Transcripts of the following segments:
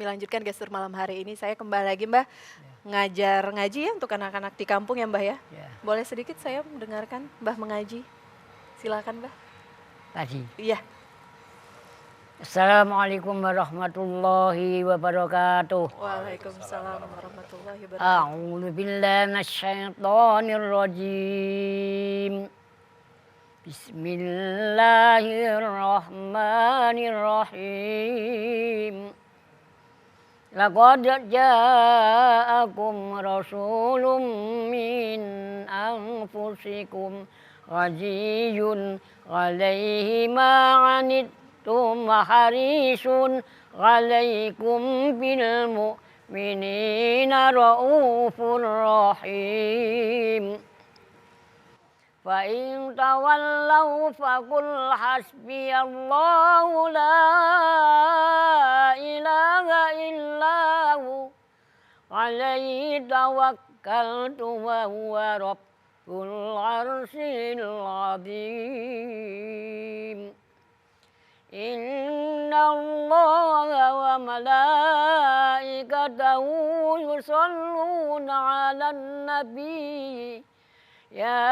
kami lanjutkan gestur malam hari ini. Saya kembali lagi Mbah ngajar ngaji ya untuk anak-anak di kampung ya Mbah ya. Ya, Boleh sedikit saya mendengarkan Mbah mengaji. Silakan Mbah. tadi. Iya. Assalamualaikum warahmatullahi wabarakatuh. Waalaikumsalam warahmatullahi wabarakatuh. A'udzu billahi minasyaitonir rajim. Bismillahirrahmanirrahim. Laqad ja'akum rasulun min anfusikum azizun 'alaihi ma 'anittum harisun 'alaikum bil mu'minina raufur rahim. Fa in tawallaw faqul hasbiyallahu la ilaha illahu alaihi tawakkaltu wa huwa rabbul arsyil azim. Inna allaha wa malaikatahu yusalluna 'alan nabi. Ya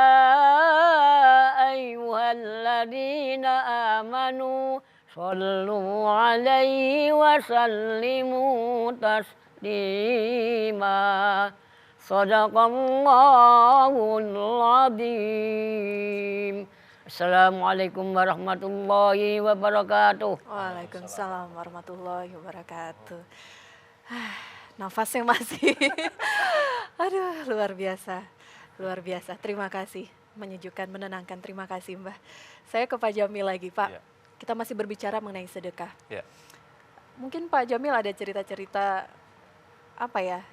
ayyuhalladzina amanu sallu alaihi wa sallimu taslima. Shadaqallahul azim. Assalamualaikum warahmatullahi wabarakatuh. Waalaikumsalam warahmatullahi wabarakatuh. Nafasnya masih. Aduh, luar biasa. Luar biasa. Terima kasih. Menyejukkan, menenangkan. Terima kasih, Mbah. Saya ke Pak Jamil lagi, Pak. Ya. Kita masih berbicara mengenai sedekah. Ya. Mungkin Pak Jamil ada cerita-cerita apa ya?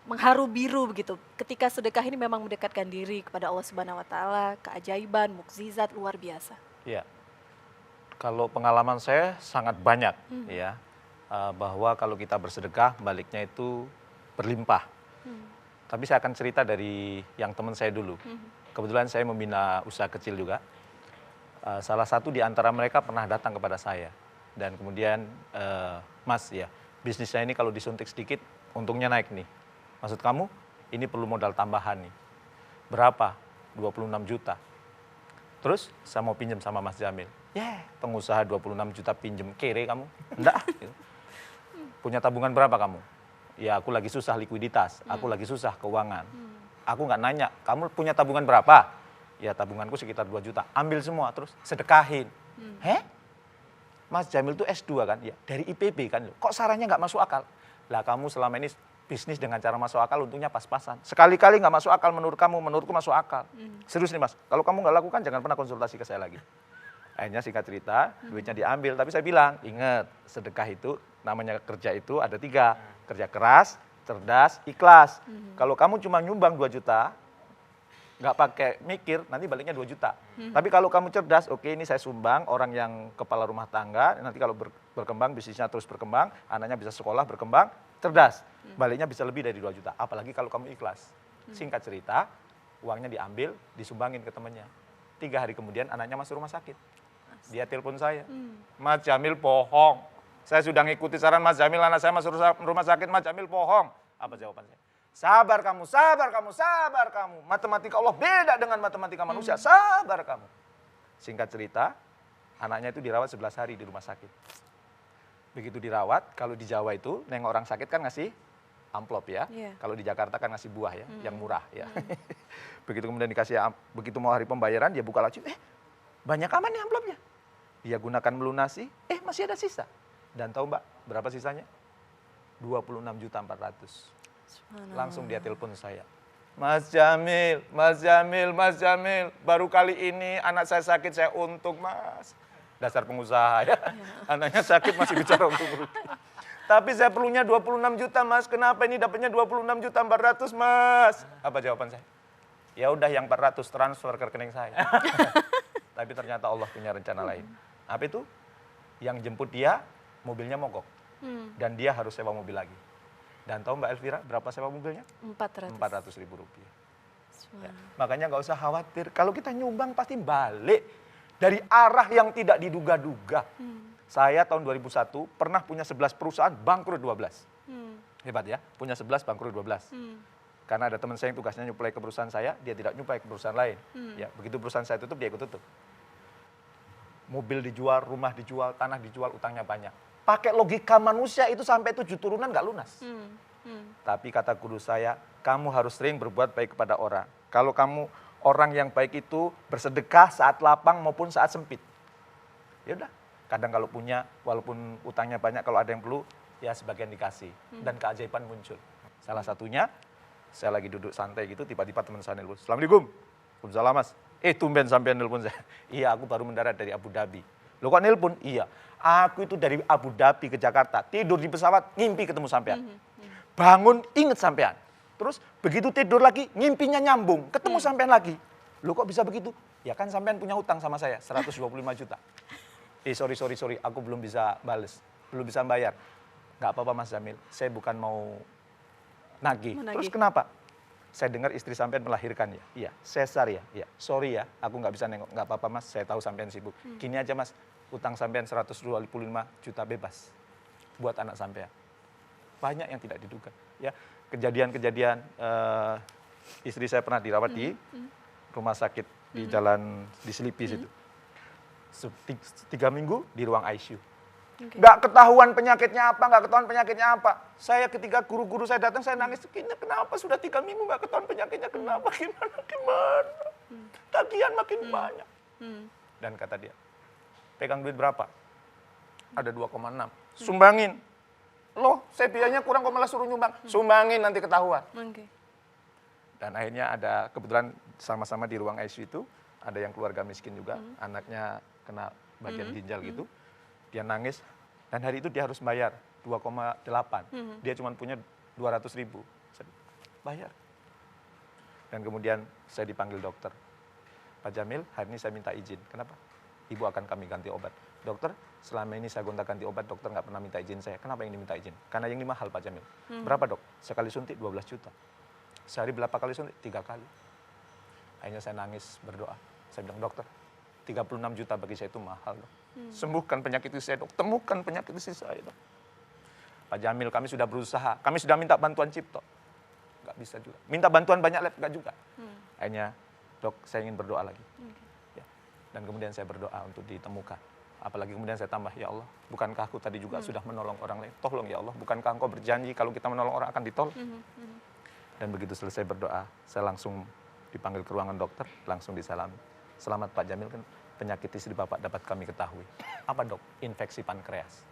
Mengharu biru begitu. Ketika sedekah ini memang mendekatkan diri kepada Allah Subhanahu wa taala, keajaiban, mukjizat luar biasa. Ya. Kalau pengalaman saya sangat banyak ya, bahwa kalau kita bersedekah baliknya itu berlimpah. Tapi saya akan cerita dari yang teman saya dulu. Kebetulan saya membina usaha kecil juga. Salah satu di antara mereka pernah datang kepada saya. Dan kemudian, Mas ya, bisnis saya ini kalau disuntik sedikit, untungnya naik nih. Maksud kamu, ini perlu modal tambahan nih. Berapa? 26 juta. Terus saya mau pinjam sama Mas Jamil. Pengusaha 26 juta pinjam, kere kamu? Enggak. Gitu. Punya tabungan berapa kamu? Ya aku lagi susah likuiditas, aku lagi susah keuangan. Aku nggak nanya, kamu punya tabungan berapa? Ya tabunganku sekitar 2 juta, ambil semua terus sedekahin. Mas Jamil tuh S2 kan? Ya dari IPB kan, kok sarannya nggak masuk akal? Lah kamu selama ini bisnis dengan cara masuk akal untungnya pas-pasan. Sekali-kali nggak masuk akal menurut kamu, menurutku masuk akal. Serius nih Mas, kalau kamu nggak lakukan jangan pernah konsultasi ke saya lagi. Akhirnya singkat cerita, duitnya diambil, tapi saya bilang, ingat sedekah itu namanya kerja itu ada 3. Kerja keras, cerdas, ikhlas. Kalau kamu cuma nyumbang 2 juta, nggak pakai mikir, nanti baliknya 2 juta. Tapi kalau kamu cerdas, oke ini saya sumbang, orang yang kepala rumah tangga, nanti kalau berkembang, bisnisnya terus berkembang, anaknya bisa sekolah, berkembang, cerdas. Baliknya bisa lebih dari 2 juta, apalagi kalau kamu ikhlas. Singkat cerita, uangnya diambil, disumbangin ke temannya. 3 hari kemudian anaknya masuk rumah sakit. Dia telepon saya, Mas Jamil bohong. Saya sudah ngikuti saran Mas Jamil, anak saya masuk rumah sakit, Mas Jamil bohong. Apa jawaban saya? Sabar kamu, sabar kamu, sabar kamu. Matematika Allah beda dengan matematika manusia, sabar kamu. Singkat cerita, anaknya itu dirawat 11 hari di rumah sakit. Begitu dirawat, kalau di Jawa itu, nengok orang sakit kan ngasih amplop ya. Kalau di Jakarta kan ngasih buah ya, yang murah ya. Begitu kemudian dikasih, begitu mau hari pembayaran, dia buka laci, banyak aman nih amplopnya. Dia gunakan melunasi, masih ada sisa. Dan tahu Mbak, berapa sisanya? 26.400.000. Langsung dia telepon saya. Mas Jamil, Mas Jamil, Mas Jamil, baru kali ini anak saya sakit, saya untung Mas. Dasar pengusaha ya. Anaknya sakit masih bicara untung rugi. Tapi saya perlunya 26 juta Mas, kenapa ini dapatnya 26.400.000 Mas? Apa jawaban saya? Ya udah yang 400 transfer ke rekening saya. Tapi ternyata Allah punya rencana lain. Apa itu? Yang jemput dia, mobilnya mogok. Dan dia harus sewa mobil lagi. Dan tahu Mbak Elvira berapa sewa mobilnya? 400.000 rupiah. Ya, makanya nggak usah khawatir. Kalau kita nyumbang pasti balik. Dari arah yang tidak diduga-duga. Saya tahun 2001 pernah punya 11 perusahaan, bangkrut 12. Hebat ya, punya 11 bangkrut 12. Karena ada teman saya yang tugasnya nyuplai ke perusahaan saya, dia tidak nyuplai ke perusahaan lain. Ya, begitu perusahaan saya tutup, dia ikut tutup. Mobil dijual, rumah dijual, tanah dijual, utangnya banyak. Pakai logika manusia itu sampai 7 turunan nggak lunas. Tapi kata guru saya, kamu harus sering berbuat baik kepada orang. Kalau kamu orang yang baik itu bersedekah saat lapang maupun saat sempit. Ya udah, kadang kalau punya, walaupun utangnya banyak, kalau ada yang perlu, ya sebagian dikasih. Dan keajaiban muncul. Salah satunya, saya lagi duduk santai gitu, tiba-tiba teman saya nelpon. Assalamualaikum. Waalaikumsalam mas. Tumben sampean nelpon saya. Iya, aku baru mendarat dari Abu Dhabi. Lo kok nelpon? Iya. Aku itu dari Abu Dhabi ke Jakarta, tidur di pesawat, ngimpi ketemu sampean. Bangun, inget sampean. Terus begitu tidur lagi, ngimpinya nyambung, ketemu sampean lagi. Lo kok bisa begitu? Ya kan sampean punya hutang sama saya, 125 juta. Sorry, aku belum bisa bales, belum bisa bayar. Nggak apa-apa Mas Jamil, saya bukan mau nagih. Terus kenapa? Saya dengar istri sampean melahirkan ya. Iya, sesar ya. Iya, sorry ya, aku nggak bisa nengok. Nggak apa-apa Mas, saya tahu sampean sibuk. Gini aja Mas, utang sampean 125 juta bebas buat anak sampean. Banyak yang tidak diduga. Ya, kejadian-kejadian istri saya pernah dirawat di rumah sakit di jalan di Selipi situ. 3 minggu di ruang ICU. Nggak ketahuan penyakitnya apa. Saya ketika guru-guru saya datang, saya nangis. Kenapa sudah 3 minggu nggak ketahuan penyakitnya? Kenapa? Gimana? Tagihan makin banyak. Dan kata dia, pegang duit berapa? Ada 2,6. Sumbangin. Loh, saya biayanya kurang kok malah suruh nyumbang. Sumbangin nanti ketahuan. Dan akhirnya ada, kebetulan sama-sama di ruang ICU itu, ada yang keluarga miskin juga, anaknya kena bagian ginjal gitu. Dia nangis, dan hari itu dia harus bayar 2,8. Dia cuma punya 200.000. Bayar. Dan kemudian saya dipanggil dokter. Pak Jamil, hari ini saya minta izin. Kenapa? Ibu akan kami ganti obat. Dokter, selama ini saya gonta-ganti obat, dokter nggak pernah minta izin saya. Kenapa yang diminta izin? Karena yang ini mahal Pak Jamil. Berapa dok? Sekali suntik 12 juta. Sehari berapa kali suntik? 3 kali. Akhirnya saya nangis, berdoa. Saya bilang, dokter, 36 juta bagi saya itu mahal dok. Sembuhkan penyakit istri saya dok, temukan penyakit istri saya dok. Pak Jamil, kami sudah berusaha, kami sudah minta bantuan Cipto. Nggak bisa juga. Minta bantuan banyak lab, nggak juga. Akhirnya, dok, saya ingin berdoa lagi. Ya. Dan kemudian saya berdoa untuk ditemukan. Apalagi kemudian saya tambah, ya Allah, bukankah aku tadi juga sudah menolong orang lain? Tolong ya Allah, bukankah engkau berjanji kalau kita menolong orang akan ditolong? Dan begitu selesai berdoa, saya langsung dipanggil ke ruangan dokter, langsung disalami. Selamat Pak Jamil, kan penyakit istri Bapak dapat kami ketahui. Apa dok? Infeksi pankreas.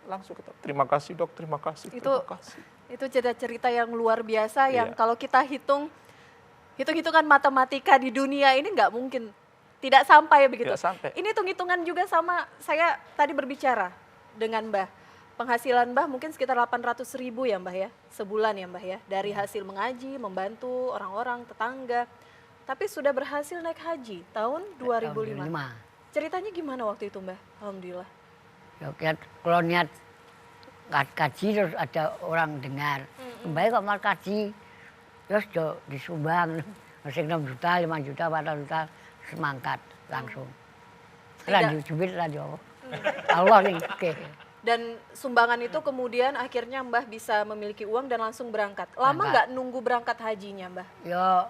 Langsung ketahui. Terima kasih dok, terima kasih. Itu cerita-cerita yang luar biasa yang kalau kita hitung-hitungan matematika di dunia ini nggak mungkin. Tidak sampai begitu. Tidak sampai. Ini hitung-hitungan juga sama saya tadi berbicara dengan Mbah. Penghasilan Mbah mungkin sekitar 800.000 ya Mbah ya, sebulan ya Mbah ya. Dari hasil mengaji, membantu orang-orang, tetangga. Tapi sudah berhasil naik haji tahun 2005. Ceritanya gimana waktu itu Mbah? Alhamdulillah. Ya, kalau niat kaji terus ada orang dengar. Baik kok mal kaji, terus disumbang. Masih 6 juta, 5 juta, 4 juta, semangkat langsung. Radio jubir, radio Allah nih. Oke. Dan sumbangan itu kemudian akhirnya Mbah bisa memiliki uang dan langsung berangkat. Lama nggak nunggu berangkat hajinya Mbah? Ya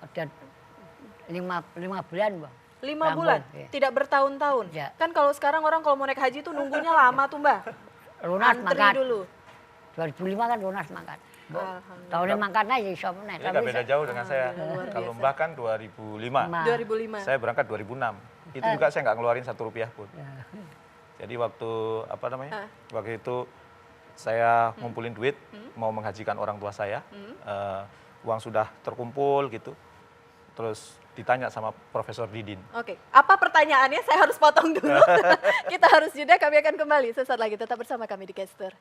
ada 5 bulan Mbah. 5 bulan? Ya. Tidak bertahun-tahun? Ya. Kan kalau sekarang orang kalau mau naik haji tuh nunggunya lama tuh Mbah. Lunas Antri mangkat. dulu. 2005 kan lunas mangkat. Alhamdulillah. Tahunnya mangkat aja iso meneh. Ini nggak beda jauh dengan saya. luar Kalau biasa. Mbah kan 2005. 2005. Saya berangkat 2006. Itu juga saya nggak ngeluarin 1 rupiah pun. Jadi waktu waktu itu saya ngumpulin duit mau menghajikan orang tua saya, uang sudah terkumpul gitu. Terus ditanya sama Profesor Didin. Oke, apa pertanyaannya? Saya harus potong dulu. Kita harus jeda, kami akan kembali sesaat lagi. Tetap bersama kami di Caster.